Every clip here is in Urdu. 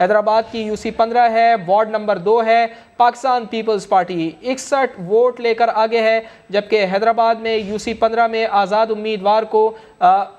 حیدرآباد کی UC 15 ہے، وارڈ نمبر 2 ہے، پاکستان پیپلز پارٹی 61 ووٹ لے کر آگے ہے، جبکہ حیدرآباد میں UC 15 میں آزاد امیدوار کو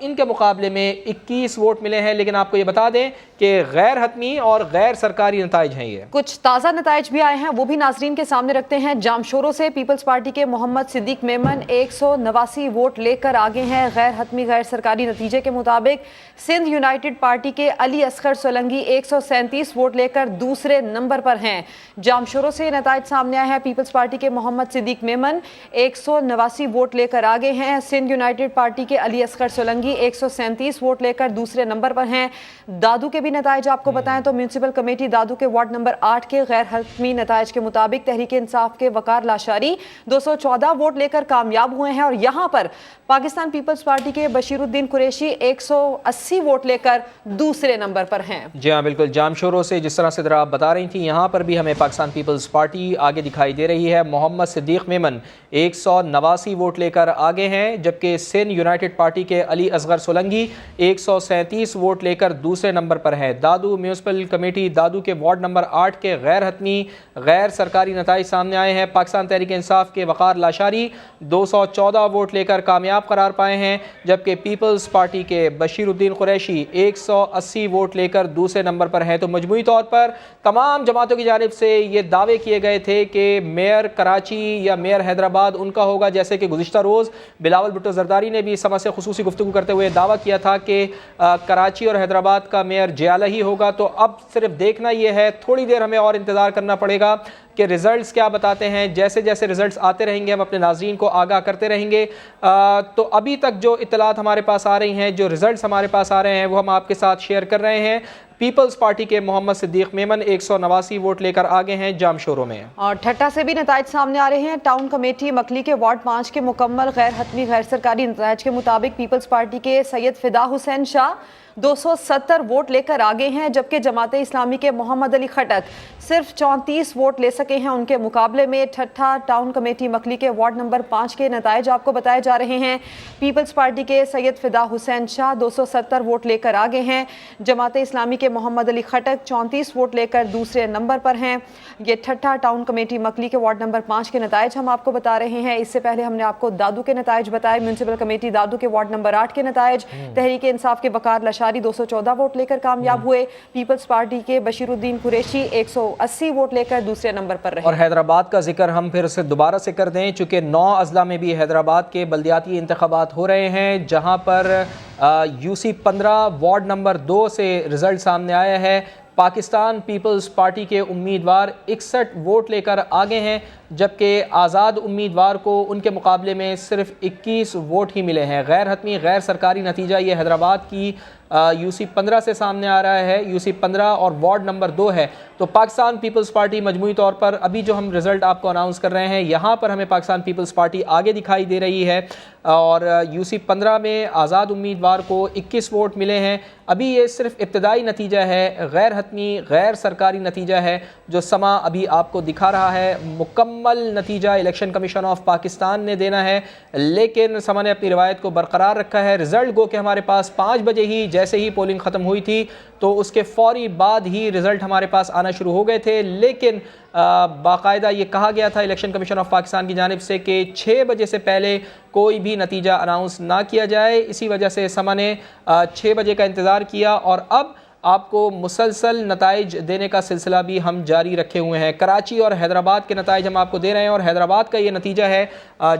ان کے مقابلے میں 21 ووٹ ملے ہیں۔ لیکن آپ کو یہ بتا دیں کہ غیر حتمی اور غیر سرکاری نتائج ہیں۔ یہ کچھ تازہ نتائج بھی آئے ہیں، وہ بھی ناظرین کے سامنے رکھتے ہیں۔ جامشورو سے پیپلز پارٹی کے محمد صدیق میمن 189 ووٹ لے کر آگے ہیں غیر حتمی غیر سرکاری نتیجے کے مطابق۔ سندھ یونائٹڈ پارٹی کے علی اصغر سولنگی 137 ووٹ لے کر دوسرے نمبر پر ہیں۔ جامشورو سے نتائج سامنے آئے ہیں، پیپلز پارٹی کے محمد صدیق میمن 189 ووٹ لے کر آگے ہیں۔ سندھ یونائٹڈ پارٹی کے علی اصغر سولنگی 137 ووٹ لے کر دوسرے نمبر پر ہیں۔ دادو کے بھی نتائج آپ کو بتائیں تو میونسپل کمیٹی دادو کے وارڈ نمبر 8 کے غیر حتمی نتائج کے مطابق تحریک انصاف کے وقار لاشاری 214 ووٹ لے کر کامیاب ہوئے ہیں، اور یہاں پر پاکستان پیپلز پارٹی کے بشیر الدین قریشی 180 ووٹ لے کر دوسرے نمبر پر ہیں۔ جی ہاں بالکل، جامشورو سے جس طرح سے ذرا آپ بتا رہی تھیں، یہاں پر بھی ہمیں پاکستان پیپلز پارٹی آگے دکھائی دے رہی ہے۔ محمد صدیق میمن 189 ووٹ لے کر آگے ہیں، جبکہ سندھ یونائٹڈ پارٹی کے علی اصغر سولنگی 137 ووٹ لے کر دوسرے نمبر پر ہے۔ دادو میونسپل کمیٹی دادو کے وارڈ نمبر 8 کے غیر حتمی غیر سرکاری نتائج سامنے آئے ہیں۔ پاکستان تحریک انصاف کے وقار لاشاری 214 ووٹ لے کر کامیاب قرار پائے ہیں، جبکہ پیپلز پارٹی کے بشیر الدین قریشی 180 ووٹ لے کر دوسرے نمبر پر ہیں۔ تو مجموعی طور پر تمام جماعتوں کی جانب سے یہ دعوے کیے گئے تھے کہ میئر کراچی یا میئر حیدرآباد ان کا ہوگا، جیسے کہ گزشتہ روز بلاول بھٹو زرداری نے بھی سما سے خصوصی گفتگو کرتے ہوئے دعویٰ کیا تھا کہ کراچی اور حیدرآباد کا میئر جیالہ ہی ہوگا۔ تو اب صرف دیکھنا یہ ہے، تھوڑی دیر ہمیں اور انتظار کرنا پڑے گا کہ ریزلٹس کیا بتاتے ہیں۔ جیسے جیسے ریزلٹس آتے رہیں گے ہم اپنے ناظرین کو آگاہ کرتے رہیں گے۔ تو ابھی تک جو اطلاعات ہمارے پاس آ رہی ہیں، جو ریزلٹس ہمارے پاس آ رہے ہیں، وہ ہم آپ کے ساتھ شیئر کر رہے ہیں۔ پیپلز پارٹی کے محمد صدیق میمن 189 ووٹ لے کر آگے ہیں جامشورو میں۔ اور ٹھٹا سے بھی نتائج سامنے آ رہے ہیں۔ ٹاؤن کمیٹی مکلی کے وارڈ 5 کے مکمل غیر حتمی غیر سرکاری نتائج کے مطابق پیپلز پارٹی کے سید فدا حسین شاہ 270 ووٹ لے کر آگے ہیں، جبکہ جماعت اسلامی کے محمد علی خٹک صرف 34 ووٹ لے سکے ہیں۔ ان کے مقابلے میں ٹھٹا ٹاؤن کمیٹی مکلی کے وارڈ نمبر 5 کے نتائج آپ کو بتائے جا رہے ہیں۔ پیپلز پارٹی کے سید فدا حسین شاہ 270 ووٹ لے کر آگے ہیں، جماعت اسلامی کے محمد علی خٹک 34 ووٹ لے کر دوسرے نمبر پر ہیں۔ یہ ٹھٹا ٹاؤن کمیٹی مکلی کے وارڈ نمبر 5 کے نتائج ہم آپ کو بتا رہے ہیں۔ اس سے پہلے ہم نے آپ کو دادو کے نتائج بتائے، میونسپل کمیٹی دادو کے وارڈ نمبر 8 کے نتائج۔ تحریک انصاف کے وقار لاشاری 214 ووٹ لے کر کامیاب ہوئے۔ پیپلز پارٹی کے بشیر الدین قریشی 180 ووٹ لے کر دوسرے نمبر پر رہے۔ اور حیدرآباد کا ذکر ہم پھر سے دوبارہ سے کر دیں، چونکہ 9 اضلاع میں بھی حیدرآباد کے بلدیاتی انتخابات ہو رہے ہیں، جہاں پر UC 15 وارڈ نمبر 2 سے رزلٹ سامنے آیا ہے۔ پاکستان پیپلز پارٹی کے امیدوار 61 ووٹ لے کر آگے ہیں، جبکہ آزاد امیدوار کو ان کے مقابلے میں صرف 21 ووٹ ہی ملے ہیں۔ غیر حتمی غیر سرکاری نتیجہ یہ حیدرآباد کی UC 15 سے سامنے آ رہا ہے، UC 15 اور وارڈ نمبر 2 ہے۔ تو پاکستان پیپلز پارٹی مجموعی طور پر ابھی جو ہم رزلٹ آپ کو اناؤنس کر رہے ہیں، یہاں پر ہمیں پاکستان پیپلز پارٹی آگے دکھائی دے رہی ہے، اور UC 15 میں آزاد امیدوار کو 21 ووٹ ملے ہیں۔ ابھی یہ صرف ابتدائی نتیجہ ہے، غیر حتمی غیر سرکاری نتیجہ ہے جو سما ابھی آپ کو دکھا رہا ہے۔ مکمل نتیجہ الیکشن کمیشن آف پاکستان نے دینا ہے، لیکن سما نے اپنی روایت کو برقرار رکھا ہے۔ رزلٹ گو کہ ہمارے پاس 5 بجے ہی جیسے ہی پولنگ ختم ہوئی تھی تو اس کے فوری بعد ہی رزلٹ ہمارے پاس آنا شروع ہو گئے تھے، لیکن باقاعدہ یہ کہا گیا تھا الیکشن کمیشن آف پاکستان کی جانب سے کہ 6 بجے سے پہلے کوئی بھی نتیجہ اناؤنس نہ کیا جائے۔ اسی وجہ سے سما نے 6 بجے کا انتظار کیا، اور اب آپ کو مسلسل نتائج دینے کا سلسلہ بھی ہم جاری رکھے ہوئے ہیں۔ کراچی اور حیدرآباد کے نتائج ہم آپ کو دے رہے ہیں، اور حیدرآباد کا یہ نتیجہ ہے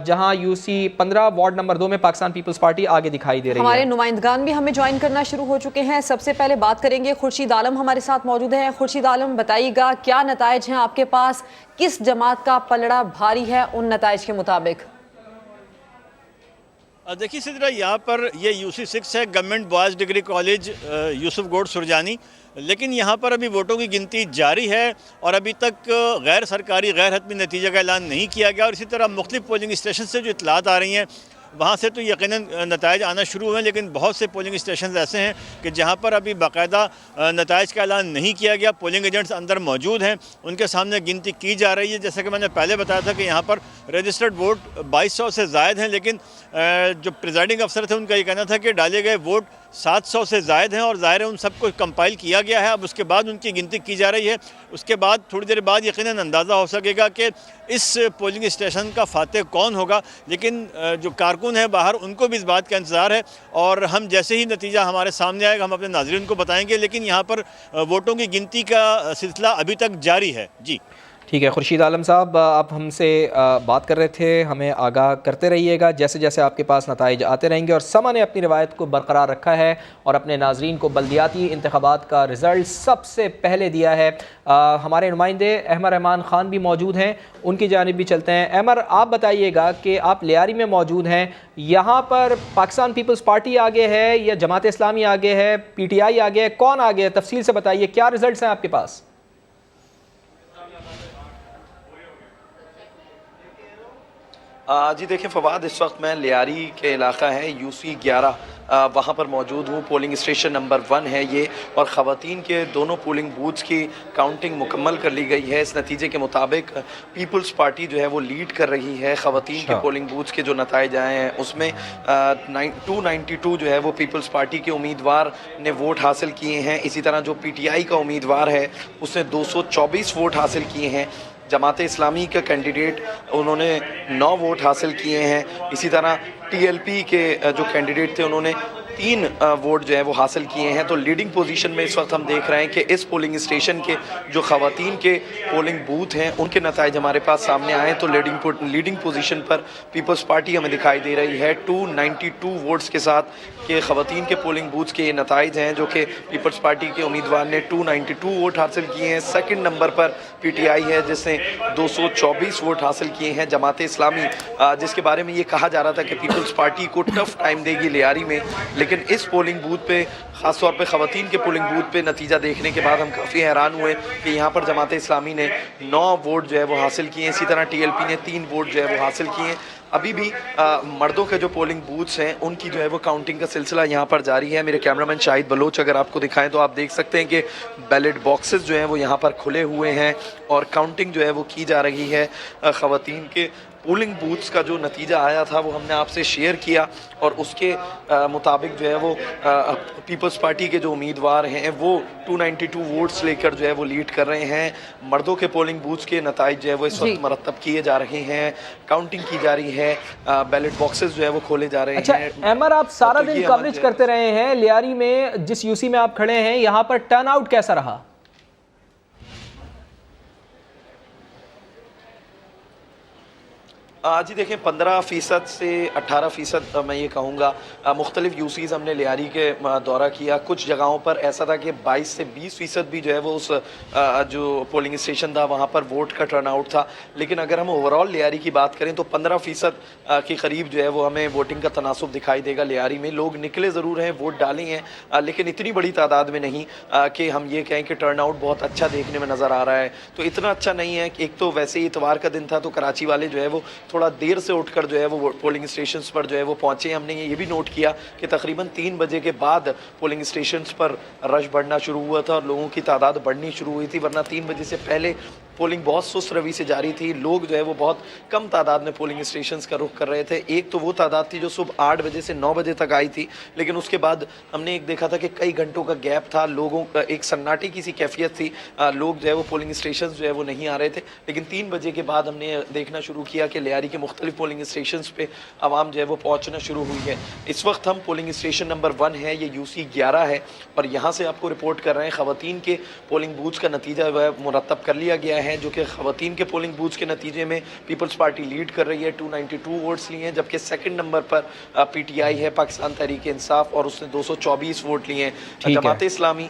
جہاں UC 15 وارڈ نمبر 2 میں پاکستان پیپلز پارٹی آگے دکھائی دے رہی ہے۔ ہمارے نمائندگان بھی ہمیں جوائن کرنا شروع ہو چکے ہیں۔ سب سے پہلے بات کریں گے خورشید عالم ہمارے ساتھ موجود ہیں۔ خورشید عالم، بتائیے گا کیا نتائج ہیں آپ کے پاس، کس جماعت کا پلڑا بھاری ہے ان نتائج کے مطابق؟ دیکھیے سدرا، یہاں پر یہ UC 6 ہے، گورنمنٹ بوائز ڈگری کالج یوسف گوڈ سرجانی، لیکن یہاں پر ابھی ووٹوں کی گنتی جاری ہے اور ابھی تک غیر سرکاری غیر حتمی نتیجہ کا اعلان نہیں کیا گیا۔ اور اسی طرح مختلف پولنگ اسٹیشن سے جو اطلاعات آ رہی ہیں وہاں سے تو یقیناً نتائج آنا شروع ہوئے ہیں، لیکن بہت سے پولنگ اسٹیشنز ایسے ہیں کہ جہاں پر ابھی باقاعدہ نتائج کا اعلان نہیں کیا گیا، پولنگ ایجنٹس اندر موجود ہیں، ان کے سامنے گنتی کی جا رہی ہے۔ جیسا کہ میں نے پہلے بتایا تھا کہ یہاں پر رجسٹرڈ ووٹ 2200 سے زائد ہیں، لیکن جو پریزائڈنگ افسر تھے ان کا یہ کہنا تھا کہ ڈالے گئے ووٹ 700 سے زائد ہیں، اور ظاہر ہے ان سب کو کمپائل کیا گیا ہے، اب اس کے بعد ان کی گنتی کی جا رہی ہے۔ اس کے بعد تھوڑی دیر بعد یقیناً اندازہ ہو سکے گا کہ اس پولنگ اسٹیشن کا فاتح کون ہوگا، لیکن جو کارکن ہیں باہر ان کو بھی اس بات کا انتظار ہے، اور ہم جیسے ہی نتیجہ ہمارے سامنے آئے گا ہم اپنے ناظرین کو بتائیں گے، لیکن یہاں پر ووٹوں کی گنتی کا سلسلہ ابھی تک جاری ہے۔ جی ٹھیک ہے خورشید عالم صاحب، آپ ہم سے بات کر رہے تھے، ہمیں آگاہ کرتے رہیے گا جیسے جیسے آپ کے پاس نتائج آتے رہیں گے، اور سما نے اپنی روایت کو برقرار رکھا ہے اور اپنے ناظرین کو بلدیاتی انتخابات کا رزلٹ سب سے پہلے دیا ہے۔ ہمارے نمائندے احمد رحمان خان بھی موجود ہیں، ان کی جانب بھی چلتے ہیں۔ احمد، آپ بتائیے گا کہ آپ لیاری میں موجود ہیں، یہاں پر پاکستان پیپلز پارٹی آگے ہے یا جماعت اسلامی آگے ہے، پی ٹی آئی آگے ہے، کون آگے ہے؟ تفصیل سے بتائیے، کیا رزلٹس ہیں آپ کے پاس؟ جی دیکھیں فواد، اس وقت میں لیاری کے علاقہ ہے UC 11 وہاں پر موجود ہوں۔ پولنگ اسٹیشن نمبر 1 ہے یہ، اور خواتین کے دونوں پولنگ بوتھس کی کاؤنٹنگ مکمل کر لی گئی ہے۔ اس نتیجے کے مطابق پیپلز پارٹی جو ہے وہ لیڈ کر رہی ہے۔ خواتین کے پولنگ بوتھس کے جو نتائج آئے ہیں اس میں 292 جو ہے وہ پیپلز پارٹی کے امیدوار نے ووٹ حاصل کیے ہیں۔ اسی طرح جو PTI کا امیدوار ہے اس نے 224 ووٹ حاصل کیے ہیں۔ جماعت اسلامی کا کینڈیڈیٹ انہوں نے 9 ووٹ حاصل کیے ہیں۔ اسی طرح TLP کے جو کینڈیڈیٹ تھے انہوں نے 3 ووٹ جو ہے وہ حاصل کیے ہیں۔ تو لیڈنگ پوزیشن میں اس وقت ہم دیکھ رہے ہیں کہ اس پولنگ اسٹیشن کے جو خواتین کے پولنگ بوتھ ہیں ان کے نتائج ہمارے پاس سامنے آئے، تو لیڈنگ پوزیشن پر پیپلز پارٹی ہمیں دکھائی دے رہی ہے 292 ووٹس کے ساتھ، کہ خواتین کے پولنگ بوتھس کے یہ نتائج ہیں جو کہ پیپلز پارٹی کے امیدوار نے 292 ووٹ حاصل کیے ہیں۔ سیکنڈ نمبر پر PTI ہے جس نے 224 ووٹ حاصل کیے ہیں۔ جماعت اسلامی جس کے بارے میں یہ کہا جا رہا تھا کہ پیپلز پارٹی کو ٹف ٹائم دے گی لیاری میں، لیکن اس پولنگ بوتھ پہ خاص طور پہ خواتین کے پولنگ بوتھ پہ نتیجہ دیکھنے کے بعد ہم کافی حیران ہوئے کہ یہاں پر جماعت اسلامی نے 9 ووٹ جو ہے وہ حاصل کیے ہیں۔ اسی طرح TLP نے 3 ووٹ جو ہے وہ حاصل کیے ہیں۔ ابھی بھی مردوں کے جو پولنگ بوتھس ہیں ان کی جو ہے وہ کاؤنٹنگ کا سلسلہ یہاں پر جاری ہے۔ میرے کیمرامین شاہد بلوچ اگر آپ کو دکھائیں تو آپ دیکھ سکتے ہیں کہ بیلٹ باکسز جو ہیں وہ یہاں پر کھلے ہوئے ہیں اور کاؤنٹنگ جو ہے وہ کی جا رہی ہے۔ خواتین کے پولنگ بوتھس کا جو نتیجہ آیا تھا وہ ہم نے آپ سے شیئر کیا، اور اس کے مطابق جو ہے وہ پیپلز پارٹی کے جو امیدوار ہیں وہ 292 ووٹس لے کر جو ہے وہ لیڈ کر رہے ہیں۔ مردوں کے پولنگ بوتھس کے نتائج جو ہے وہ اس وقت مرتب کیے جا رہے ہیں، کاؤنٹنگ کی جا رہی ہے، بیلٹ باکسز جو ہے وہ کھولے جا رہے ہیں۔ اچھا احمد، آپ سارا دن کوریج کرتے رہے ہیں لیاری میں، جس UC میں آپ کھڑے ہیں یہاں پر ٹرن آؤٹ کیسا رہا؟ جی دیکھیں 15% سے 18% میں یہ کہوں گا۔ مختلف UCs ہم نے لیاری کے دورہ کیا، کچھ جگہوں پر ایسا تھا کہ 22 سے 20% بھی جو ہے وہ اس جو پولنگ اسٹیشن تھا وہاں پر ووٹ کا ٹرن آؤٹ تھا، لیکن اگر ہم اوورال لیاری کی بات کریں تو 15% کے قریب جو ہے وہ ہمیں ووٹنگ کا تناسب دکھائی دے گا لیاری میں۔ لوگ نکلے ضرور ہیں، ووٹ ڈالے ہیں، لیکن اتنی بڑی تعداد میں نہیں کہ ہم یہ کہیں کہ ٹرن آؤٹ بہت اچھا دیکھنے میں نظر آ رہا ہے۔ تو اتنا اچھا نہیں ہے، ایک تو ویسے ہی اتوار کا دن تھا تو کراچی والے جو ہے وہ تھوڑا دیر سے اٹھ کر جو ہے وہ پولنگ اسٹیشنز پر جو ہے وہ پہنچے۔ ہم نے یہ بھی نوٹ کیا کہ تقریباً 3 بجے کے بعد پولنگ اسٹیشنز پر رش بڑھنا شروع ہوا تھا اور لوگوں کی تعداد بڑھنی شروع ہوئی تھی، ورنہ 3 بجے سے پہلے پولنگ بہت سست روی سے جاری تھی۔ لوگ جو ہے وہ بہت کم تعداد میں پولنگ اسٹیشنز کا رخ کر رہے تھے۔ ایک تو وہ تعداد تھی جو صبح 8 بجے سے 9 بجے تک آئی تھی، لیکن اس کے بعد ہم نے ایک دیکھا تھا کہ کئی گھنٹوں کا گیپ تھا، لوگوں کا ایک سناٹے کی سی کیفیت تھی، لوگ جو ہے وہ پولنگ اسٹیشنز جو ہے وہ نہیں آ رہے تھے۔ لیکن 3 بجے کے بعد ہم نے دیکھنا شروع کیا کہ لیاری کے مختلف پولنگ اسٹیشنز پہ عوام جو ہے وہ پہنچنا شروع ہوئی ہے۔ اس وقت ہم پولنگ اسٹیشن نمبر 1 ہے، یہ UC 11 ہے، اور یہاں سے آپ کو رپورٹ کر رہے ہیں خواتین کے پولنگ بوتھس کا نتیجہ مرتب کر لیا گیا ہے، جو کہ خواتین کے پولنگ بوتھس کے نتیجے میں پیپلز پارٹی لیڈ کر رہی ہے، 292 ووٹس لیے ہیں، جبکہ سیکنڈ نمبر پر PTI ہے، پاکستان تحریک انصاف، اور اس نے 224 ووٹ لیے ہیں۔ جماعت اسلامی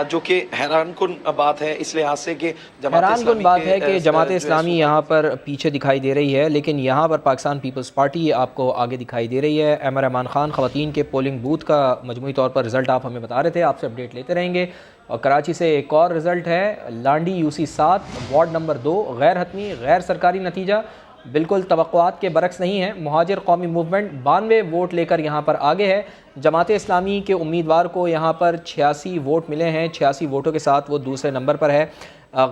جو کہ حیران کن بات ہے اس لحاظ سے کہ جماعت اسلامی یہاں پر پیچھے دکھائی دے رہی ہے، لیکن یہاں پر پاکستان پیپلز پارٹی آپ کو آگے دکھائی دے رہی ہے۔ احمد رحمان خان، خواتین کے پولنگ بوتھ کا مجموعی طور پر رزلٹ آپ ہمیں بتا رہے تھے، آپ سے اپڈیٹ لیتے رہیں گے۔ اور کراچی سے ایک اور رزلٹ ہے، لانڈی UC 7 وارڈ نمبر 2 غیر حتمی غیر سرکاری نتیجہ، بالکل توقعات کے برعکس نہیں ہے. مہاجر قومی موومنٹ 92 ووٹ لے کر یہاں پر آگے ہے. جماعت اسلامی کے امیدوار کو یہاں پر 86 ووٹ ملے ہیں. 86 ووٹوں کے ساتھ وہ دوسرے نمبر پر ہے.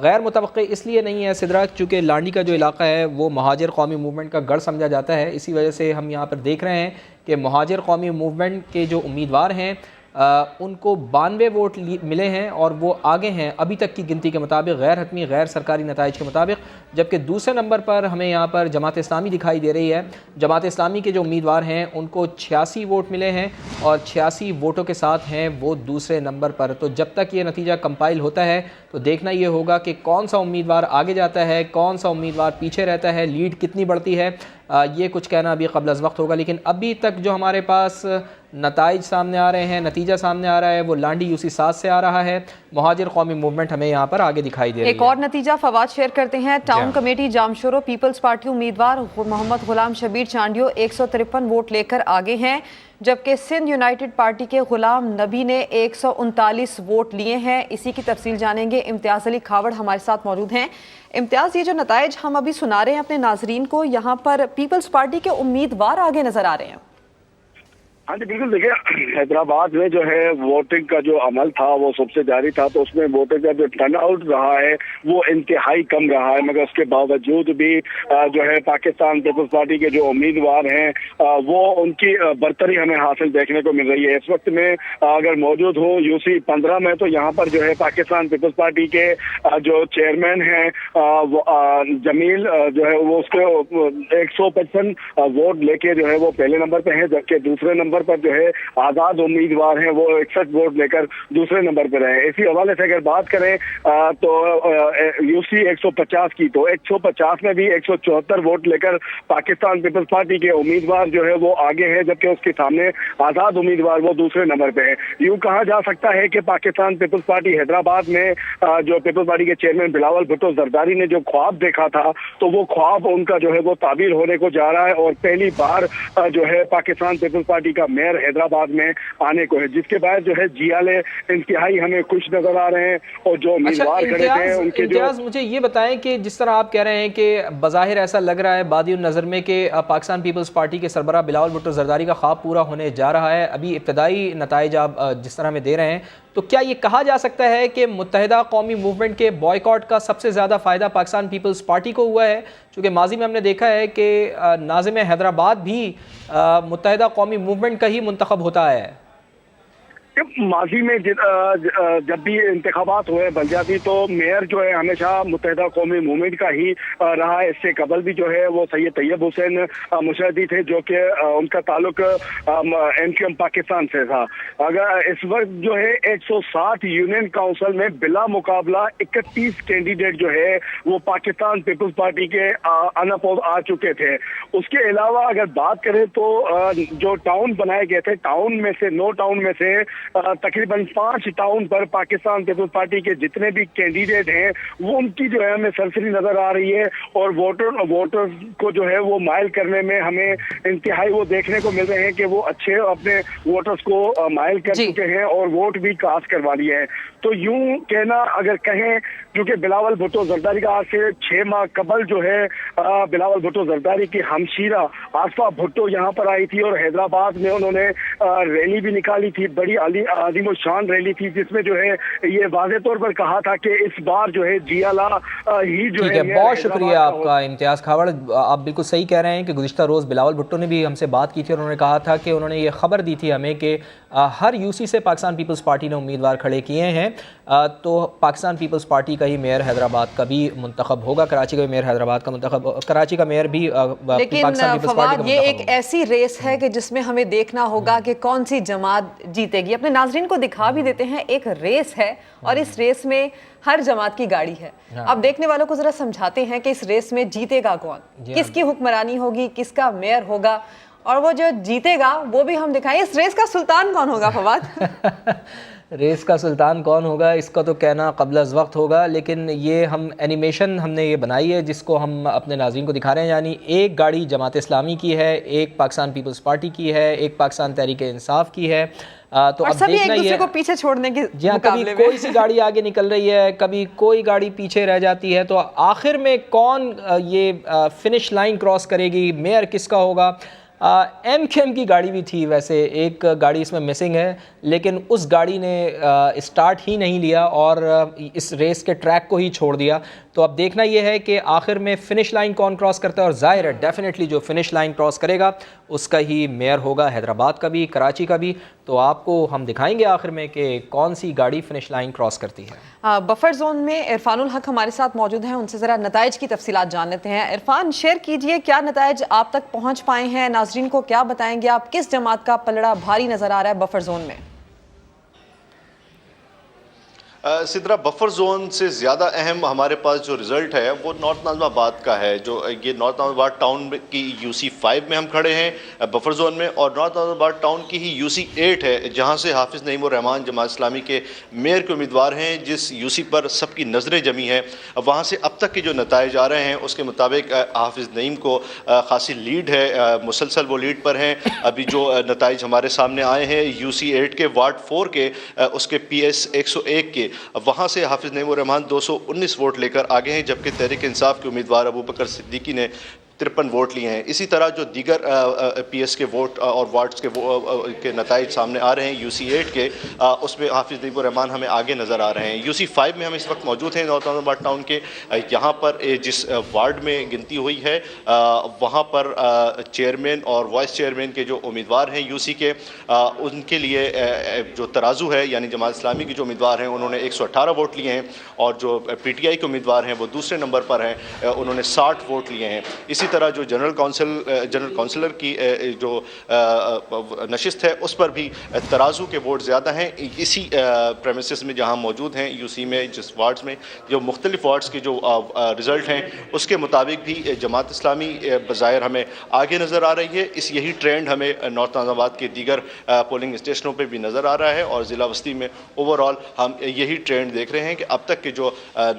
غیر متوقع اس لیے نہیں ہے سدرا چونکہ لانڈی کا جو علاقہ ہے وہ مہاجر قومی موومنٹ کا گڑھ سمجھا جاتا ہے. اسی وجہ سے ہم یہاں پر دیکھ رہے ہیں کہ مہاجر قومی موومنٹ کے جو امیدوار ہیں ان کو 92 ووٹ ملے ہیں اور وہ آگے ہیں ابھی تک کی گنتی کے مطابق، غیر حتمی غیر سرکاری نتائج کے مطابق. جبکہ دوسرے نمبر پر ہمیں یہاں پر جماعت اسلامی دکھائی دے رہی ہے. جماعت اسلامی کے جو امیدوار ہیں ان کو 86 ووٹ ملے ہیں اور 86 ووٹوں کے ساتھ ہیں وہ دوسرے نمبر پر. تو جب تک یہ نتیجہ کمپائل ہوتا ہے تو دیکھنا یہ ہوگا کہ کون سا امیدوار آگے جاتا ہے، کون سا امیدوار پیچھے رہتا ہے، لیڈ کتنی بڑھتی ہے. یہ کچھ کہنا ابھی قبل از وقت ہوگا. لیکن ابھی تک جو ہمارے پاس نتائج سامنے آ رہے ہیں، نتیجہ سامنے آ رہا ہے، وہ لانڈی یوسی 7 سے آ رہا ہے. مہاجر قومی موومنٹ ہمیں یہاں پر آگے دکھائی دے رہی ہے. ایک اور نتیجہ فواد شیئر کرتے ہیں. ٹاؤن کمیٹی جامشورو پیپلز پارٹی امیدوار محمد غلام شبیر چانڈیو 153 ووٹ لے کر آگے ہیں، جبکہ سندھ یونائیٹڈ پارٹی کے غلام نبی نے 139 ووٹ لیے ہیں. اسی کی تفصیل جانیں گے. امتیاز علی کھاوڑ ہمارے ساتھ موجود ہیں. امتیاز، یہ جو نتائج ہم ابھی سنا رہے ہیں اپنے ناظرین کو، یہاں پر پیپلز پارٹی کے امیدوار آگے نظر آ رہے ہیں. ہاں جی بالکل. دیکھیں حیدرآباد میں جو ہے ووٹنگ کا جو عمل تھا وہ سب سے جاری تھا، تو اس میں ووٹنگ کا جو ٹرن آؤٹ رہا ہے وہ انتہائی کم رہا ہے. مگر اس کے باوجود بھی جو ہے پاکستان پیپلز پارٹی کے جو امیدوار ہیں وہ ان کی برتری ہمیں حاصل دیکھنے کو مل رہی ہے. اس وقت میں اگر موجود ہوں یوسی 15 میں، تو یہاں پر جو ہے پاکستان پیپلز پارٹی کے جو چیئرمین ہیں جمیل جو ہے وہ اس کو 155 ووٹ لے کے جو ہے وہ پہلے نمبر پہ ہیں، جبکہ دوسرے نمبر پر جو ہے آزاد امیدوار ہیں وہ 61 ووٹ لے کر دوسرے نمبر پر ہیں. اسی حوالے سے اگر بات کریں تو یوسی 150 کی، تو 150 میں بھی 174 ووٹ لے کر پاکستان پیپلز پارٹی کے امیدوار جو ہے وہ آگے ہیں، جبکہ اس کے سامنے آزاد امیدوار وہ دوسرے نمبر پہ ہیں. یوں کہا جا سکتا ہے کہ پاکستان پیپلز پارٹی حیدرآباد میں جو پیپلز پارٹی کے چیئرمین بلاول بھٹو زرداری نے جو خواب دیکھا تھا، تو وہ خواب ان کا جو ہے وہ تعبیر ہونے کو جا رہا ہے، اور پہلی بار جو ہے پاکستان پیپلز پارٹی کا میئر حیدرآباد میں آنے کو ہے، جس کے بعد جو ہے جیالے انتہائی ہمیں خوش نظر آ رہے ہیں. اور جو امیدوار کھڑے تھے ان کے جو مجھے یہ بتائیں کہ جس طرح آپ کہہ رہے ہیں کہ بظاہر ایسا لگ رہا ہے بادی النظر میں کہ پاکستان پیپلز پارٹی کے سربراہ بلاول بھٹو زرداری کا خواب پورا ہونے جا رہا ہے، ابھی ابتدائی نتائج آپ جس طرح میں دے رہے ہیں، تو کیا یہ کہا جا سکتا ہے کہ متحدہ قومی موومنٹ کے بائیکاٹ کا سب سے زیادہ فائدہ پاکستان پیپلز پارٹی کو ہوا ہے؟ چونکہ ماضی میں ہم نے دیکھا ہے کہ ناظم حیدرآباد بھی متحدہ قومی موومنٹ کا ہی منتخب ہوتا ہے. ماضی میں جب بھی انتخابات ہوئے بلدیاتی، تو میئر جو ہے ہمیشہ متحدہ قومی موومنٹ کا ہی رہا ہے. اس سے قبل بھی جو ہے وہ سید طیب حسین مشاہدی تھے، جو کہ ان کا تعلق MQM پاکستان سے تھا. اگر اس وقت جو ہے 160 یونین کاؤنسل میں بلا مقابلہ 31 کینڈیڈیٹ جو ہے وہ پاکستان پیپلز پارٹی کے اناپوز آ چکے تھے. اس کے علاوہ اگر بات کریں تو جو ٹاؤن بنائے گئے تھے، ٹاؤن میں سے 9 ٹاؤن میں سے تقریباً 5 ٹاؤن پر پاکستان پیپلز پارٹی کے جتنے بھی کینڈیڈیٹ ہیں وہ ان کی جو ہے ہمیں سرسری نظر آ رہی ہے، اور ووٹر کو جو ہے وہ مائل کرنے میں ہمیں انتہائی وہ دیکھنے کو مل رہے ہیں کہ وہ اچھے اپنے ووٹرز کو مائل کر چکے ہیں اور ووٹ بھی کاسٹ کروا لیے ہیں. تو یوں کہنا اگر کہیں، کیونکہ بلاول بھٹو زرداری کا آج سے 6 ماہ قبل جو ہے بلاول بھٹو زرداری کی ہمشیرہ آصفہ بھٹو یہاں پر آئی تھی، اور حیدرآباد میں انہوں نے ریلی بھی نکالی تھی، بڑی عظیم الشان ریلی تھی، جس میں جو ہے یہ واضح طور پر کہا تھا کہ اس بار جو ہے جیالہ ہی جو ہے. بہت شکریہ آپ کا امتیاز کھاوڑ. آپ بالکل صحیح کہہ رہے ہیں کہ گزشتہ روز بلاول بھٹو نے بھی ہم سے بات کی تھی، اور انہوں نے کہا تھا کہ انہوں نے یہ خبر دی تھی ہمیں کہ ہر یوسی سے پاکستان پیپلز پارٹی نے امیدوار کھڑے کیے ہیں، تو پاکستان پیپلز پارٹی کا ہی میئر حیدرآباد کا بھی منتخب ہوگا. کراچی کا بھی میئر حیدرآباد کا منتخب، کراچی کا میئر بھی لیکن فواد یہ ایک ایسی ریس ہے کہ جس میں ہمیں دیکھنا ہوگا کہ کون سی جماعت جیتے گی. اپنے ناظرین کو دکھا بھی دیتے ہیں، ایک ریس ہے اور اس ریس میں ہر جماعت کی گاڑی ہے. اب دیکھنے والوں کو ذرا سمجھاتے ہیں کہ اس ریس میں جیتے گا کون، کس کی حکمرانی ہوگی، کس کا میئر ہوگا، اور وہ جو جیتے گا وہ بھی ہم دکھائیں. اس ریس کا سلطان کون ہوگا فواد؟ ریس کا سلطان کون ہوگا اس کا تو کہنا قبل از وقت ہوگا، لیکن یہ اینیمیشن ہم نے یہ بنائی ہے جس کو ہم اپنے ناظرین کو دکھا رہے ہیں. یعنی ایک گاڑی جماعت اسلامی کی ہے، ایک پاکستان پیپلز پارٹی کی ہے، ایک پاکستان تحریک انصاف کی ہے. تو اور اب سبھی دیکھنا ایک دوسرے یہ کو پیچھے چھوڑنے کے جی ہاں، کبھی مقابلے میں کوئی سی گاڑی آگے نکل رہی ہے، کبھی کوئی گاڑی پیچھے رہ جاتی ہے، تو آخر میں کون یہ فنش لائن کراس کرے گی، میئر کس کا ہوگا؟ ایم کیو ایم کی گاڑی بھی تھی، ویسے ایک گاڑی اس میں مسنگ ہے، لیکن اس گاڑی نے اسٹارٹ ہی نہیں لیا اور اس ریس کے ٹریک کو ہی چھوڑ دیا۔ تو اب دیکھنا یہ ہے کہ آخر میں فنش لائن کون کراس کرتا ہے، اور ظاہر ہے ڈیفینیٹلی جو فنش لائن کراس کرے گا اس کا ہی میئر ہوگا، حیدرآباد کا بھی، کراچی کا بھی۔ تو آپ کو ہم دکھائیں گے آخر میں کہ کون سی گاڑی فنش لائن کراس کرتی ہے۔ بفر زون میں عرفان الحق ہمارے ساتھ موجود ہیں، ان سے ذرا نتائج کی تفصیلات جان لیتے ہیں۔ عرفان، شیئر کیجئے کیا نتائج آپ تک پہنچ پائے ہیں، ناظرین کو کیا بتائیں گے آپ، کس جماعت کا پلڑا بھاری نظر آ رہا ہے بفر زون میں؟ سدرا، بفر زون سے زیادہ اہم ہمارے پاس جو رزلٹ ہے وہ نارتھ ناظم آباد کا ہے۔ جو یہ نارتھ ناظم آباد ٹاؤن کی UC 5 میں ہم کھڑے ہیں بفر زون میں، اور نارتھ ناظم آباد ٹاؤن کی ہی UC 8 ہے، جہاں سے حافظ نعیم الرحمان جماعت اسلامی کے میئر کے امیدوار ہیں، جس UC پر سب کی نظریں جمی ہیں۔ وہاں سے اب تک کے جو نتائج آ رہے ہیں اس کے مطابق حافظ نعیم کو خاصی لیڈ ہے، مسلسل وہ لیڈ پر ہیں۔ ابھی جو نتائج ہمارے سامنے آئے ہیں UC 8 کے وارڈ 4 کے، اس کے PS 101 کے، وہاں سے حافظ نعیم الرحمان 219 ووٹ لے کر آگے ہیں، جبکہ تحریک انصاف کے امیدوار ابوبکر صدیقی نے 53 ووٹ لیے ہیں۔ اسی طرح جو دیگر PS کے ووٹ اور وارڈز کے نتائج سامنے آ رہے ہیں UC 8 کے، اس میں حافظ نعیم الرحمان ہمیں آگے نظر آ رہے ہیں۔ UC 5 میں ہم اس وقت موجود ہیں نارتھ ناظم آباد ٹاؤن کے۔ یہاں پر جس وارڈ میں گنتی ہوئی ہے وہاں پر چیئرمین اور وائس چیئرمین کے جو امیدوار ہیں UC کے، ان کے لیے جو ترازو ہے، یعنی جماعت اسلامی کے جو امیدوار ہیں انہوں نے 118 ووٹ لیے ہیں، اور جو PTI کے امیدوار ہیں وہ دوسرے نمبر پر ہیں، انہوں نے 60 ووٹ لیے ہیں۔ اسی طرح جو جنرل کونسلر کی جو نشست ہے اس پر بھی ترازو کے ووٹ زیادہ ہیں۔ اسی پریمیسز میں جہاں موجود ہیں UC میں، جس وارڈز میں جو مختلف وارڈز کے جو رزلٹ ہیں اس کے مطابق بھی جماعت اسلامی بظاہر ہمیں آگے نظر آ رہی ہے۔ یہی ٹرینڈ ہمیں نارتھ ناظم آباد کے دیگر پولنگ اسٹیشنوں پہ بھی نظر آ رہا ہے، اور ضلع وسطی میں اوورآل ہم یہی ٹرینڈ دیکھ رہے ہیں کہ اب تک کے جو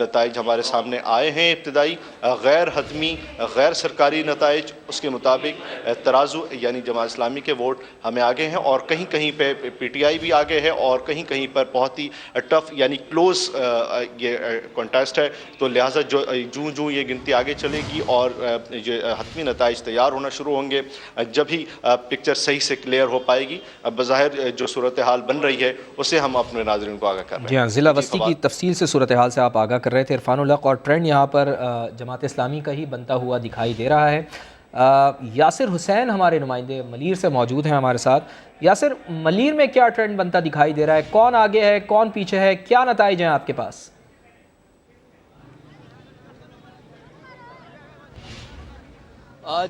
نتائج ہمارے سامنے آئے ہیں ابتدائی غیر حتمی غیر سرکاری نتائج، اس کے مطابق ترازو یعنی جماعت اسلامی کے ووٹ ہمیں آگے ہیں، اور کہیں کہیں پہ PTI بھی آگے ہے، اور کہیں کہیں پر بہت ہی ٹف یعنی کلوز یہ کانٹیسٹ ہے۔ تو لہٰذا جو یہ گنتی آگے چلے گی اور یہ حتمی نتائج تیار ہونا شروع ہوں گے، جب ہی پکچر صحیح سے کلیئر ہو پائے گی۔ بظاہر جو صورتحال بن رہی ہے اسے ہم اپنے ناظرین کو آگاہ کر رہے ہیں۔ جی ہاں، ضلع وسطی کی تفصیل سے صورتحال سے آپ آگاہ کر رہے تھے عرفان الحق، اور ٹرینڈ یہاں پر جماعت اسلامی کا ہی بنتا ہوا دکھائی دے رہا ہے۔ یاسر حسین ہمارے نمائندے ملیر سے موجود ہیں ہمارے ساتھ۔ یاسر، ملیر میں کیا ٹرینڈ بنتا دکھائی دے رہا ہے؟ کون آگے ہے، کون پیچھے ہے، کیا نتائج ہیں آپ کے پاس؟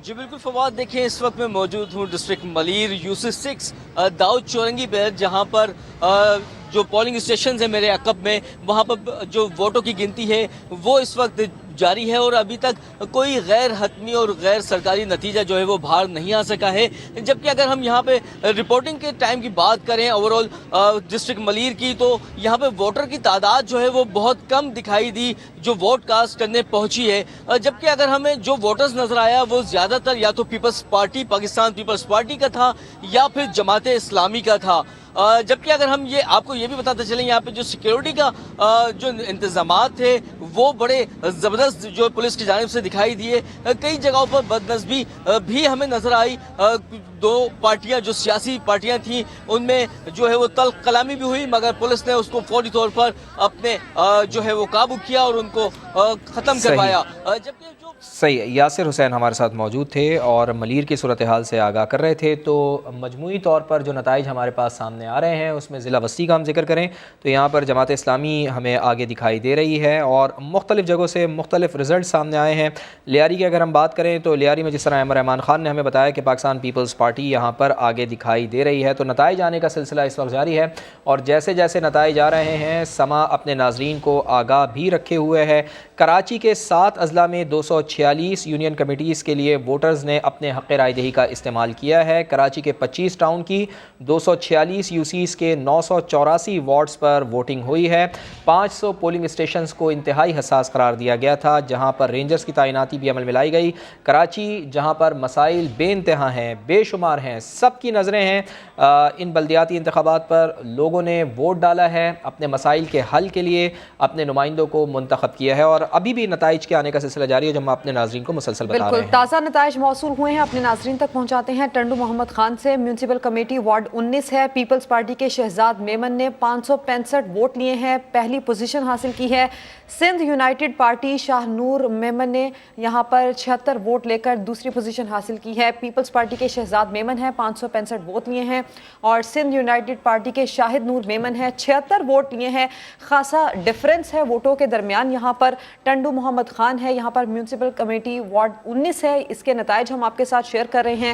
جی بالکل فواد، دیکھیں اس وقت میں موجود ہوں ڈسٹرکٹ ملیر UC 6 داؤد چورنگی پہ، جہاں پر جو پولنگ اسٹیشنز ہیں میرے عقب میں، وہاں پر جو ووٹوں کی گنتی ہے وہ اس وقت جاری ہے، اور ابھی تک کوئی غیر حتمی اور غیر سرکاری نتیجہ جو ہے وہ باہر نہیں آ سکا ہے۔ جبکہ اگر ہم یہاں پہ رپورٹنگ کے ٹائم کی بات کریں اوورآل ڈسٹرکٹ ملیر کی، تو یہاں پہ ووٹر کی تعداد جو ہے وہ بہت کم دکھائی دی جو ووٹ کاسٹ کرنے پہنچی ہے۔ جبکہ اگر ہمیں جو ووٹرز نظر آیا وہ زیادہ تر یا تو پیپلز پارٹی، پاکستان پیپلز پارٹی کا تھا، یا پھر جماعت اسلامی کا تھا۔ جبکہ اگر ہم آپ کو یہ بھی بتاتے چلیں، یہاں پہ جو سیکیورٹی کا جو انتظامات تھے وہ بڑے زبردست جو پولیس کی جانب سے دکھائی دیے۔ کئی جگہوں پر بدنظمی بھی ہمیں نظر آئی۔ دو پارٹیاں جو سیاسی پارٹیاں تھیں ان میں جو ہے وہ تلخ کلامی بھی ہوئی، مگر پولیس نے اس کو فوری طور پر اپنے جو ہے وہ قابو کیا اور ان کو ختم کروایا۔ جبکہ صحیح، یاسر حسین ہمارے ساتھ موجود تھے اور ملیر کی صورتحال سے آگاہ کر رہے تھے۔ تو مجموعی طور پر جو نتائج ہمارے پاس سامنے آ رہے ہیں اس میں ضلع وسطی کا ہم ذکر کریں تو یہاں پر جماعت اسلامی ہمیں آگے دکھائی دے رہی ہے، اور مختلف جگہوں سے مختلف رزلٹ سامنے آئے ہیں۔ لیاری کی اگر ہم بات کریں تو لیاری میں جس طرح احمد رحمان خان نے ہمیں بتایا کہ پاکستان پیپلز پارٹی یہاں پر آگے دکھائی دے رہی ہے، تو نتائج آنے کا سلسلہ اس وقت جاری ہے، اور جیسے جیسے نتائج آ رہے ہیں سما اپنے ناظرین کو آگاہ بھی رکھے ہوئے ہے۔ کراچی کے 7 اضلاع میں 206 246 یونین کمیٹیز کے لیے ووٹرز نے اپنے حق رائے دہی کا استعمال کیا ہے۔ کراچی کے 25 ٹاؤن کی 246 یوسیز کے 984 وارڈز پر ووٹنگ ہوئی ہے۔ 500 پولنگ اسٹیشنز کو انتہائی حساس قرار دیا گیا تھا، جہاں پر رینجرز کی تعیناتی بھی عمل میں لائی گئی۔ کراچی جہاں پر مسائل بے انتہا ہیں، بے شمار ہیں، سب کی نظریں ہیں ان بلدیاتی انتخابات پر۔ لوگوں نے ووٹ ڈالا ہے، اپنے مسائل کے حل کے لیے اپنے نمائندوں کو منتخب کیا ہے، اور ابھی بھی نتائج کے آنے کا سلسلہ جاری ہے جو ہم اپنے ناظرین کو مسلسل بتا رہے ہیں۔ بالکل تازہ نتائج موصول ہوئے ہیں، اپنے ناظرین تک پہنچاتے ہیں۔ ٹنڈو محمد خان سے میونسپل کمیٹی وارڈ 19 ہے، پیپلز پارٹی کے شہزاد میمن نے 565 ووٹ لیے ہیں، پہلی پوزیشن حاصل کی ہے۔ سندھ یونائٹڈ پارٹی شاہ نور میمن نے یہاں پر 76 ووٹ لے کر دوسری پوزیشن حاصل کی ہے۔ پیپلز پارٹی کے شہزاد میمن ہیں، 565 ووٹ لیے ہیں، اور سندھ یونائٹڈ پارٹی کے شاہد نور میمن ہیں، 76 ووٹ لیے ہیں۔ خاصا ڈفرنس ہے ووٹوں کے درمیان۔ یہاں پر ٹنڈو محمد خان ہے، یہاں پر میونسپل کمیٹی وارڈ 19 ہے، اس کے نتائج ہم آپ کے ساتھ شیئر کر رہے ہیں۔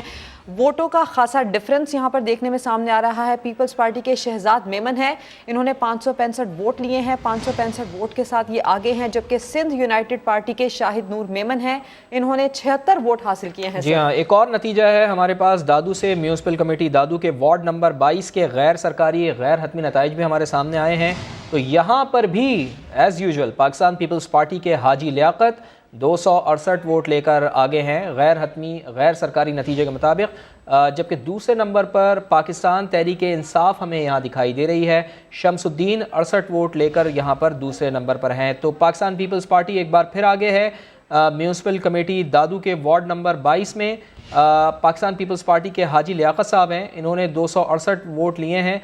ووٹوں کا خاصا ڈفرنس یہاں پر دیکھنے میں سامنے آ رہا ہے۔ پیپلز پارٹی کے شہزاد میمن ہیں، انہوں نے 565 ووٹ لیے ہیں، 565 ووٹ کے ساتھ یہ آگے ہیں، جبکہ سندھ یونائٹڈ پارٹی کے شاہد نور میمن ہیں، انہوں نے 76 ووٹ حاصل کیے ہیں۔ جی ہاں، ایک اور نتیجہ ہے ہمارے پاس دادو سے۔ میونسپل کمیٹی دادو کے وارڈ نمبر 22 کے غیر سرکاری غیر حتمی نتائج بھی ہمارے سامنے آئے ہیں، تو یہاں پر بھی as usual Pakistan Peoples Party کے حاجی لیاقت 268 ووٹ لے کر آگے ہیں غیر حتمی غیر سرکاری نتیجے کے مطابق، جبکہ دوسرے نمبر پر پاکستان تحریک انصاف ہمیں یہاں دکھائی دے رہی ہے۔ شمس الدین 68 ووٹ لے کر یہاں پر دوسرے نمبر پر ہیں، تو پاکستان پیپلز پارٹی ایک بار پھر آگے ہے۔ میونسپل کمیٹی دادو کے وارڈ نمبر 22 میں پاکستان پیپلز پارٹی کے حاجی لیاقت صاحب ہیں، انہوں نے 268 ووٹ لیے ہیں،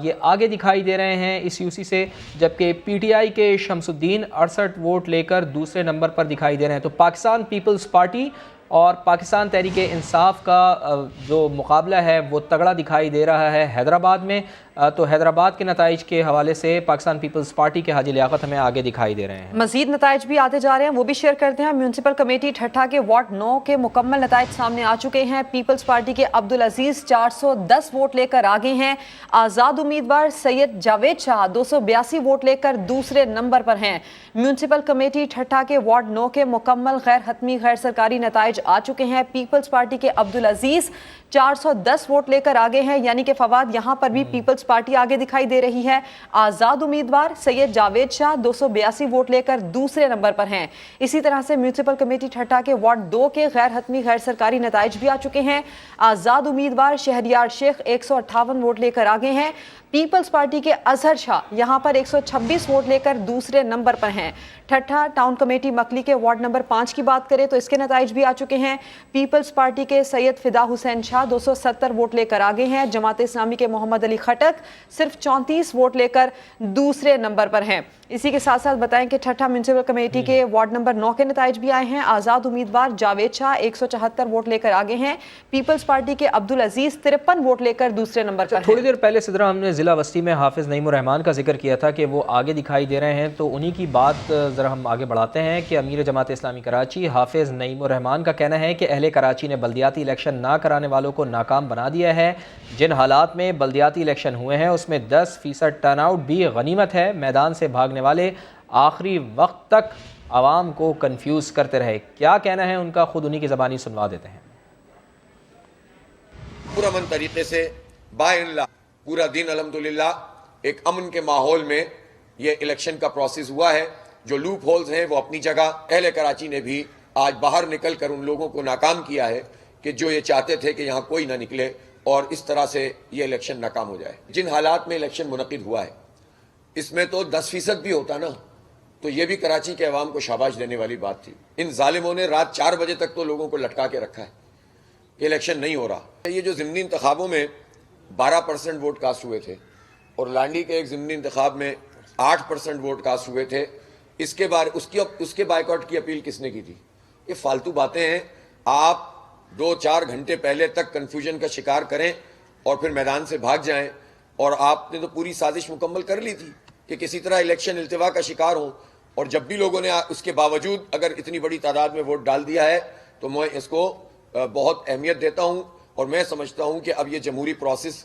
یہ آگے دکھائی دے رہے ہیں اس یوسی سے، جبکہ پی ٹی آئی کے شمس الدین 68 ووٹ لے کر دوسرے نمبر پر دکھائی دے رہے ہیں۔ تو پاکستان پیپلز پارٹی اور پاکستان تحریک انصاف کا جو مقابلہ ہے وہ تگڑا دکھائی دے رہا ہے حیدرآباد میں، تو حیدرآباد کے نتائج کے حوالے سے پاکستان پیپلز پارٹی کے حاجی لیاقت ہمیں آگے دکھائی دے رہے ہیں۔ مزید نتائج بھی آتے جا رہے ہیں، وہ بھی شیئر کرتے ہیں۔ میونسپل کمیٹی ٹھٹھا کے وارڈ 9 کے مکمل نتائج سامنے آ چکے ہیں۔ پیپلز پارٹی کے عبدالعزیز 410 ووٹ لے کر آگے ہیں۔ آزاد امیدوار سید جاوید شاہ 282 ووٹ لے کر دوسرے نمبر پر ہیں۔ میونسپل کمیٹی ٹھٹھا کے وارڈ 9 کے مکمل غیر حتمی غیر سرکاری نتائج آ چکے ہیں۔ پیپلز پارٹی کے عبدالعزیز 410 ووٹ لے کر آگے ہیں، یعنی کہ فواد یہاں پر بھی پیپلز پارٹی آگے دکھائی دے رہی ہے۔ آزاد امیدوار سید جاوید شاہ 282 ووٹ لے کر دوسرے نمبر پر ہیں۔ اسی طرح سے میونسپل کمیٹی ٹھٹھا کے وارڈ 2 کے غیر حتمی غیر سرکاری نتائج بھی آ چکے ہیں۔ آزاد امیدوار شہریار شیخ 158 ووٹ لے کر آگے ہیں۔ پیپلز پارٹی کے اظہر شاہ یہاں پر 126 ووٹ لے کر دوسرے نمبر پر ہیں۔ ٹھٹھا ٹاؤن کمیٹی مکلی کے وارڈ نمبر 5 کی بات کریں تو اس کے نتائج بھی آ چکے ہیں۔ پیپلز پارٹی کے سید فدا حسین شاہ 270 ووٹ لے کر آگے ہیں۔ جماعت اسلامی کے محمد علی خٹک صرف 34 ووٹ لے کر دوسرے نمبر پر ہیں۔ اسی کے ساتھ ساتھ بتائیں کہ ٹھٹھا میونسپل کمیٹی کے وارڈ نمبر 9 کے نتائج بھی آئے ہیں۔ آزاد امیدوار جاوید شاہ 174 ووٹ لے کر آگے ہیں۔ پیپلز پارٹی کے عبدالعزیز 53 ووٹ لے کر دوسرے نمبر پر ہیں۔ تھوڑی دیر پہلے صدرہ ہم نے ضلع وسطی میں حافظ نعیم الرحمان کا ذکر کیا تھا کہ وہ آگے دکھائی دے رہے ہیں، تو انہی کی بات ذرا ہم آگے بڑھاتے ہیں کہ امیر جماعت اسلامی کراچی حافظ نعیم الرحمان کا کہنا ہے کہ اہل کراچی نے بلدیاتی الیکشن نہ کرانے والوں کو ناکام بنا دیا ہے۔ جن حالات میں بلدیاتی الیکشن ہوئے ہیں اس میں 10% ٹرن آؤٹ بھی غنیمت ہے۔ میدان سے بھاگنے والے آخری وقت تک عوام کو کنفیوز کرتے رہے۔ کیا کہنا ہے ان کا، خود انہی کی زبانی سنوا دیتے ہیں۔ پرامن طریقے سے باہر اللہ پورا دن الحمدللہ ایک امن کے ماحول میں یہ الیکشن کا پروسیس ہوا ہے۔ جو لوپ ہولز ہیں وہ اپنی جگہ، اہل کراچی نے بھی آج باہر نکل کر ان لوگوں کو ناکام کیا ہے کہ جو یہ چاہتے تھے کہ یہاں کوئی نہ نکلے اور اس طرح سے یہ الیکشن ناکام ہو جائے۔ جن حالات میں الیکشن منعقد ہوا ہے اس میں تو 10% بھی ہوتا نا تو یہ بھی کراچی کے عوام کو شاباش دینے والی بات تھی۔ ان ظالموں نے رات 4 بجے تک تو لوگوں کو لٹکا کے رکھا ہے کہ الیکشن نہیں ہو رہا۔ یہ جو ضمنی انتخابوں میں 12% ووٹ کاسٹ ہوئے تھے اور لانڈی کے ایک ضمنی انتخاب میں 8% ووٹ کاسٹ ہوئے تھے، اس کے بائیکاٹ کی اپیل کس نے کی تھی؟ یہ فالتو باتیں ہیں۔ آپ 2-4 گھنٹے پہلے تک کنفیوژن کا شکار کریں اور پھر میدان سے بھاگ جائیں، اور آپ نے تو پوری سازش مکمل کر لی تھی کہ کسی طرح الیکشن التوا کا شکار ہوں، اور جب بھی لوگوں نے اس کے باوجود اگر اتنی بڑی تعداد میں ووٹ ڈال دیا ہے تو میں اس کو بہت اہمیت دیتا ہوں، اور میں سمجھتا ہوں کہ اب یہ جمہوری پروسیس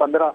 15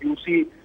UC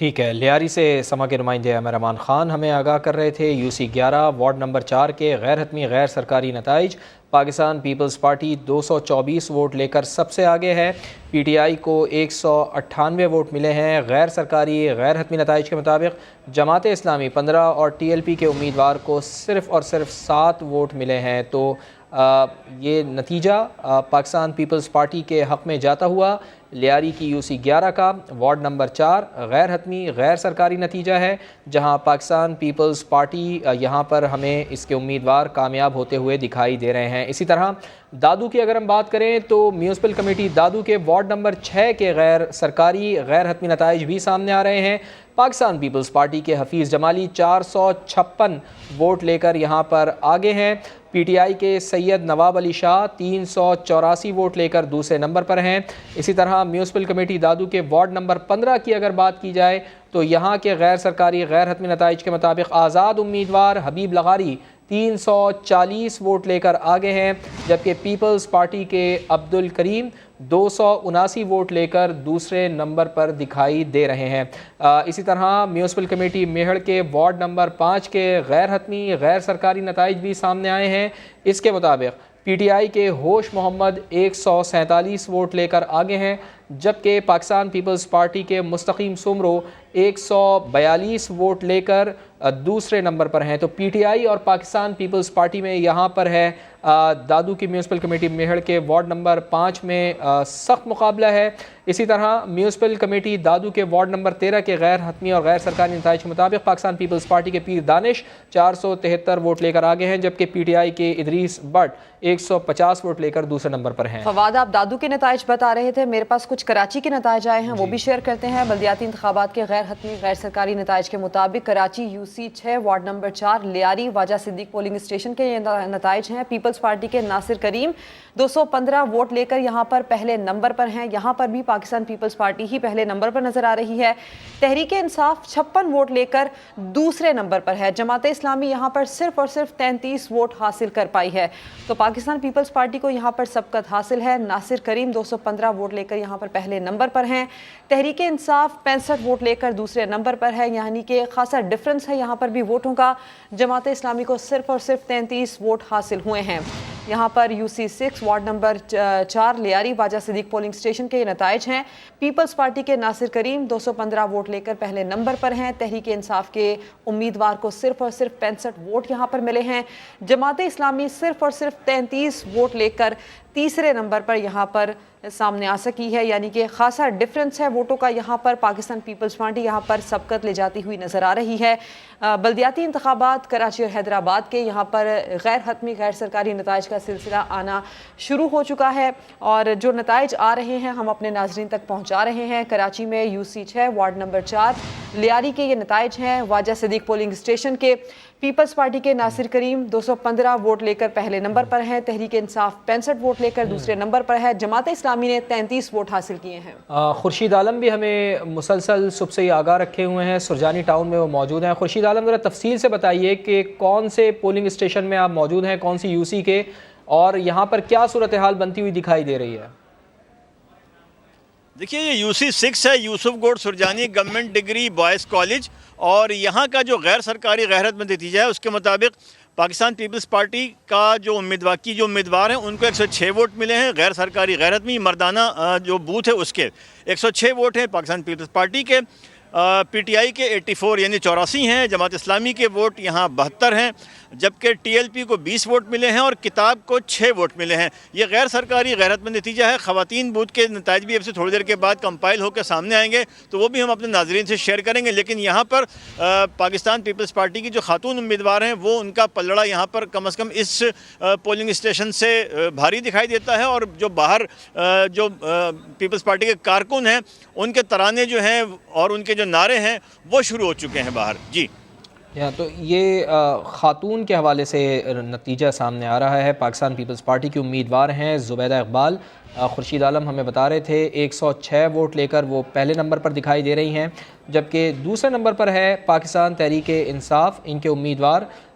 ٹھیک ہے، لیاری سے سما کے نمائندے عامر امان خان ہمیں آگاہ کر رہے تھے۔ UC 11 وارڈ نمبر 4 کے غیر حتمی غیر سرکاری نتائج، پاکستان پیپلز پارٹی 224 ووٹ لے کر سب سے آگے ہے۔ PTI کو 198 ووٹ ملے ہیں۔ غیر سرکاری غیر حتمی نتائج کے مطابق جماعت اسلامی 15 اور TLP کے امیدوار کو صرف اور صرف 7 ووٹ ملے ہیں۔ تو یہ نتیجہ پاکستان پیپلز پارٹی کے حق میں جاتا ہوا لیاری کی UC 11 کا وارڈ نمبر 4 غیر حتمی غیر سرکاری نتیجہ ہے، جہاں پاکستان پیپلز پارٹی یہاں پر ہمیں اس کے امیدوار کامیاب ہوتے ہوئے دکھائی دے رہے ہیں۔ اسی طرح دادو کی اگر ہم بات کریں تو میونسپل کمیٹی دادو کے وارڈ نمبر 6 کے غیر سرکاری غیر حتمی نتائج بھی سامنے آ رہے ہیں۔ پاکستان پیپلز پارٹی کے حفیظ جمالی 456 ووٹ لے کر یہاں پر آگے ہیں۔ PTI کے سید نواب علی شاہ 384 ووٹ لے کر دوسرے نمبر پر ہیں۔ اسی طرح میونسپل کمیٹی دادو کے وارڈ نمبر 15 کی اگر بات کی جائے تو یہاں کے غیر سرکاری غیر حتمی نتائج کے مطابق آزاد امیدوار حبیب لغاری 340 ووٹ لے کر آگے ہیں، جبکہ پیپلز پارٹی کے عبد الکریم 279 ووٹ لے کر دوسرے نمبر پر دکھائی دے رہے ہیں۔ اسی طرح میونسپل کمیٹی میہڑ کے وارڈ نمبر 5 کے غیر حتمی غیر سرکاری نتائج بھی سامنے آئے ہیں۔ اس کے مطابق PTI کے ہوش محمد 147 ووٹ لے کر آگے ہیں، جبکہ پاکستان پیپلز پارٹی کے مستقیم سمرو 142 ووٹ لے کر دوسرے نمبر پر ہیں۔ تو PTI اور پاکستان پیپلز پارٹی میں یہاں پر ہے دادو کی میونسپل کمیٹی میہڑ کے وارڈ نمبر 5 میں سخت مقابلہ ہے۔ اسی طرح میونسپل کمیٹی دادو کے وارڈ نمبر 13 کے غیر حتمی اور غیر سرکاری نتائج کے مطابق پاکستان پیپلز پارٹی کے پیر دانش 473 ووٹ لے کر آگے ہیں، جبکہ PTI کے ادریس بٹ 150 ووٹ لے کر دوسرے نمبر پر ہیں۔ فواد، آپ دادو کے نتائج بتا رہے تھے، میرے پاس کچھ کراچی کے نتائج آئے ہیں، وہ بھی شیئر کرتے ہیں۔ بلدیاتی انتخابات کے غیر حتمی غیر سرکاری نتائج کے مطابق Karachi UC 6 ward number 4 Lyari واجہ صدیق پولنگ اسٹیشن کے یہ نتائج ہیں۔ پیپلز پارٹی کے ناصر کریم 215 ووٹ لے کر یہاں پر پہلے نمبر پر ہیں۔ یہاں پر بھی پاکستان پیپلز پارٹی ہی پہلے نمبر پر نظر آ رہی ہے۔ تحریک انصاف 56 ووٹ لے کر دوسرے نمبر پر ہے۔ جماعت اسلامی یہاں پر صرف اور صرف 33 ووٹ حاصل کر پائی ہے۔ تو پاکستان پیپلز پارٹی کو یہاں پر سبقت حاصل ہے۔ ناصر کریم 215 ووٹ لے کر یہاں پر پہلے نمبر پر ہیں۔ تحریک انصاف 65 ووٹ لے کر دوسرے نمبر پر ہے، یعنی کہ خاصا ڈفرنس ہے یہاں پر بھی ووٹوں کا۔ جماعت اسلامی کو صرف اور صرف 33 ووٹ حاصل ہوئے ہیں۔ یہاں پر UC 6 وارڈ نمبر 4 لیاری واجہ صدیق پولنگ اسٹیشن کے یہ نتائج ہیں۔ پیپلز پارٹی کے ناصر کریم 215 ووٹ لے کر پہلے نمبر پر ہیں۔ تحریک انصاف کے امیدوار کو صرف اور صرف 65 ووٹ یہاں پر ملے ہیں۔ جماعت اسلامی صرف اور صرف 33 ووٹ لے کر تیسرے نمبر پر یہاں پر سامنے آ سکی ہے، یعنی کہ خاصا ڈفرنس ہے ووٹوں کا۔ یہاں پر پاکستان پیپلز پارٹی یہاں پر سبقت لے جاتی ہوئی نظر آ رہی ہے۔ بلدیاتی انتخابات کراچی اور حیدرآباد کے یہاں پر غیر حتمی غیر سرکاری نتائج کا سلسلہ آنا شروع ہو چکا ہے، اور جو نتائج آ رہے ہیں ہم اپنے ناظرین تک پہنچا رہے ہیں۔ کراچی میں UC 6 وارڈ نمبر 4 لیاری کے یہ نتائج ہیں۔ واجہ صدیق پولنگ اسٹیشن کے پیپلز پارٹی کے ناصر کریم 215 ووٹ لے کر پہلے نمبر پر ہیں۔ تحریک انصاف 65 ووٹ لے کر دوسرے نمبر پر ہے۔ جماعت اسلامی نے 33 ووٹ حاصل کیے ہیں۔ خورشید عالم بھی ہمیں مسلسل صبح سے ہی آگاہ رکھے ہوئے ہیں، سرجانی ٹاؤن میں وہ موجود ہیں۔ خورشید عالم، ذرا تفصیل سے بتائیے کہ کون سے پولنگ اسٹیشن میں آپ موجود ہیں، کون سی UC کے، اور یہاں پر کیا صورتحال بنتی ہوئی دکھائی دے رہی ہے؟ دیکھیے، یہ UC 6 ہے، Yousuf Goth Surjani government degree boys college, اور یہاں کا جو غیر سرکاری غیر حتمی نتیجہ ہے اس کے مطابق پاکستان پیپلز پارٹی کا جو امیدوار ہیں ان کو 106 ووٹ ملے ہیں۔ غیر سرکاری غیر حتمی مردانہ جو بوتھ ہے اس کے 106 ووٹ ہیں پاکستان پیپلز پارٹی کے۔ PTI کے 84 یعنی 84 ہیں۔ جماعت اسلامی کے ووٹ یہاں 72 ہیں، جبکہ TLP کو 20 ووٹ ملے ہیں اور کتاب کو 6 ووٹ ملے ہیں۔ یہ غیر سرکاری غیر حتمی نتیجہ ہے۔ خواتین بوتھ کے نتائج بھی اب سے تھوڑی دیر کے بعد کمپائل ہو کے سامنے آئیں گے، تو وہ بھی ہم اپنے ناظرین سے شیئر کریں گے۔ لیکن یہاں پر پاکستان پیپلز پارٹی کی جو خاتون امیدوار ہیں وہ ان کا پلڑا یہاں پر کم از کم اس پولنگ اسٹیشن سے بھاری دکھائی دیتا ہے، اور جو باہر جو پیپلز پارٹی کے کارکن ہیں ان کے ترانے جو ہیں اور ان کے جو نعرے ہیں وہ شروع ہو چکے ہیں باہر۔ جی تو یہ خاتون کے حوالے سے نتیجہ سامنے آ رہا ہے۔ پاکستان پیپلز پارٹی کی امیدوار ہیں زبیدہ اقبال، خورشید عالم ہمیں بتا رہے تھے 106 ووٹ لے کر وہ پہلے نمبر پر دکھائی دے رہی ہیں، جبکہ دوسرے نمبر پر ہے پاکستان تحریک انصاف، ان کے امیدوار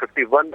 51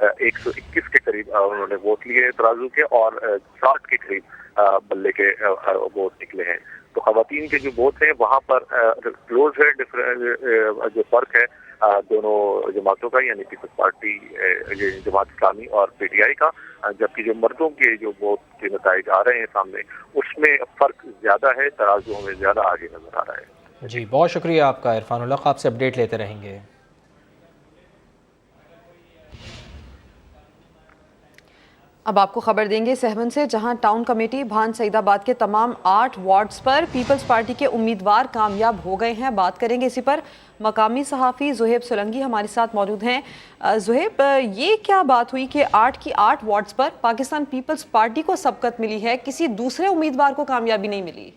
121 کے قریب انہوں نے ووٹ لیے ترازو کے، اور 60 کے قریب بلے کے ووٹ نکلے ہیں. تو خواتین کے جو ووٹ ہیں وہاں پر کلوز ہے، جو فرق ہے دونوں جماعتوں کا، یعنی پیپلز پارٹی جماعت اسلامی اور پی ٹی آئی کا، جبکہ جو مردوں کے جو ووٹ کے نتائج آ رہے ہیں سامنے اس میں فرق زیادہ ہے، ترازو میں زیادہ آگے نظر آ رہا ہے. جی بہت شکریہ آپ کا عرفان الحق، آپ سے اپڈیٹ لیتے رہیں گے. اب آپ کو خبر دیں گے سہون سے، جہاں ٹاؤن کمیٹی بھان سعید آباد کے تمام 8 وارڈز پر پیپلز پارٹی کے امیدوار کامیاب ہو گئے ہیں. بات کریں گے اسی پر، مقامی صحافی زہیب سولنگی ہمارے ساتھ موجود ہیں. زہیب، یہ کیا بات ہوئی کہ 8 کی 8 وارڈز پر پاکستان پیپلز پارٹی کو سبقت ملی ہے، کسی دوسرے امیدوار کو کامیابی نہیں ملی؟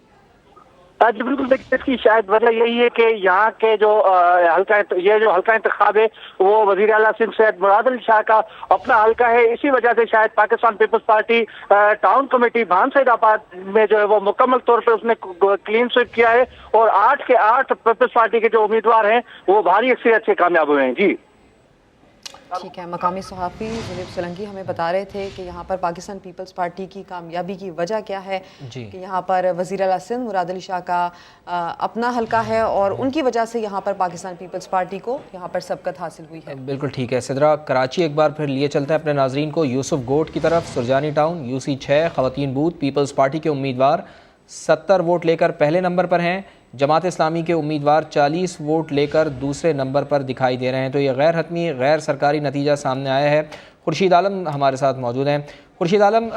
جی بالکل، دیکھیے اس کی شاید وجہ یہی ہے کہ یہاں کے جو حلقہ انتخاب ہے وہ وزیر اعلیٰ سندھ سید مراد علی شاہ کا اپنا حلقہ ہے. اسی وجہ سے شاید Pakistan Peoples Party town committee Bhan Saeedabad میں جو ہے وہ مکمل طور پہ اس نے کلین سویپ کیا ہے، اور 8 کے 8 پیپلز پارٹی کے جو امیدوار ہیں وہ بھاری اکثریت سے کامیاب ہوئے ہیں. جی ٹھیک ہے، مقامی صحافی زہیب سولنگی ہمیں بتا رہے تھے کہ یہاں پر پاکستان پیپلز پارٹی کی کامیابی کی وجہ کیا ہے، کہ یہاں پر وزیر اعلیٰ سندھ مراد علی شاہ کا اپنا حلقہ ہے اور ان کی وجہ سے یہاں پر پاکستان پیپلز پارٹی کو یہاں پر سبقت حاصل ہوئی ہے. بالکل ٹھیک ہے. سدرا، کراچی ایک بار پھر لیے چلتے ہیں اپنے ناظرین کو یوسف گوٹ کی طرف. سرجانی ٹاؤن UC 6 خواتین بوتھ، پیپلز پارٹی کے امیدوار 70 ووٹ لے کر پہلے نمبر پر ہیں. جماعت اسلامی کے امیدوار 40 ووٹ لے کر دوسرے نمبر پر دکھائی دے رہے ہیں. تو یہ غیر حتمی غیر سرکاری نتیجہ سامنے آیا ہے. خورشید عالم ہمارے ساتھ موجود ہیں. خورشید عالم،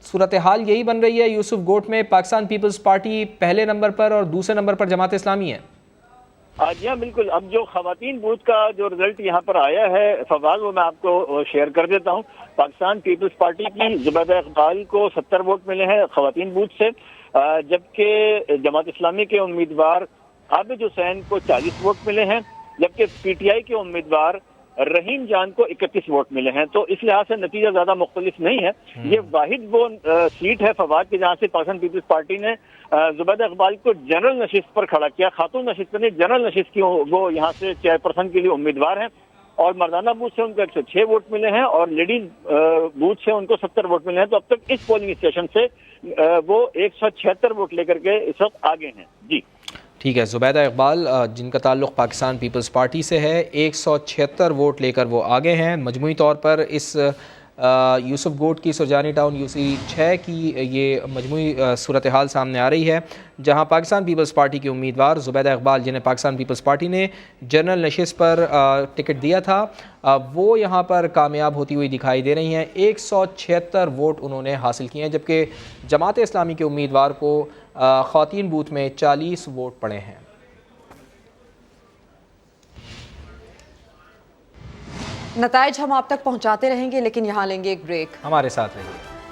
صورتحال یہی بن رہی ہے یوسف گوٹ میں، پاکستان پیپلز پارٹی پہلے نمبر پر اور دوسرے نمبر پر جماعت اسلامی ہے؟ جی ہاں بالکل. اب جو خواتین بوتھ کا جو رزلٹ یہاں پر آیا ہے فواز، وہ میں آپ کو شیئر کر دیتا ہوں. پاکستان پیپلز پارٹی کی زبیدہ اقبال کو 70 ووٹ ملے ہیں خواتین بوتھ سے، جبکہ جماعت اسلامی کے امیدوار عابد حسین کو 40 ووٹ ملے ہیں، جبکہ پی ٹی آئی کے امیدوار رحیم جان کو 31 ووٹ ملے ہیں. تو اس لحاظ سے نتیجہ زیادہ مختلف نہیں ہے. یہ واحد وہ سیٹ ہے فواد کی جہاں سے پاکستان پیپلز پارٹی نے زبیدہ اقبال کو جنرل نشست پر کھڑا کیا. خاتون نشست نہیں، جنرل نشست کی وہ یہاں سے چیئرپرسن کے لیے امیدوار ہیں، اور مردانہ بوتھ سے ان کو 106 ووٹ ملے ہیں اور لیڈیز بوتھ سے ان کو 70 ووٹ ملے ہیں. تو اب تک اس پولنگ اسٹیشن سے وہ 176 ووٹ لے کر کے اس وقت آگے ہیں. جی ٹھیک ہے. زبیدہ اقبال جن کا تعلق پاکستان پیپلز پارٹی سے ہے، 176 ووٹ لے کر وہ آگے ہیں. مجموعی طور پر اس یوسف گوٹ کی سرجانی ٹاؤن UC 6 کی یہ مجموعی صورتحال سامنے آ رہی ہے، جہاں پاکستان پیپلز پارٹی کے امیدوار زبیدہ اقبال، جنہیں پاکستان پیپلز پارٹی نے جنرل نشست پر ٹکٹ دیا تھا، وہ یہاں پر کامیاب ہوتی ہوئی دکھائی دے رہی ہیں. 176 ووٹ انہوں نے حاصل کیے ہیں، جبکہ جماعت اسلامی کے امیدوار کو خواتین بوتھ میں 40 ووٹ پڑے ہیں. نتائج ہم آپ تک پہنچاتے رہیں گے، لیکن یہاں لیں گے ایک بریک. ہمارے ساتھ رہیے.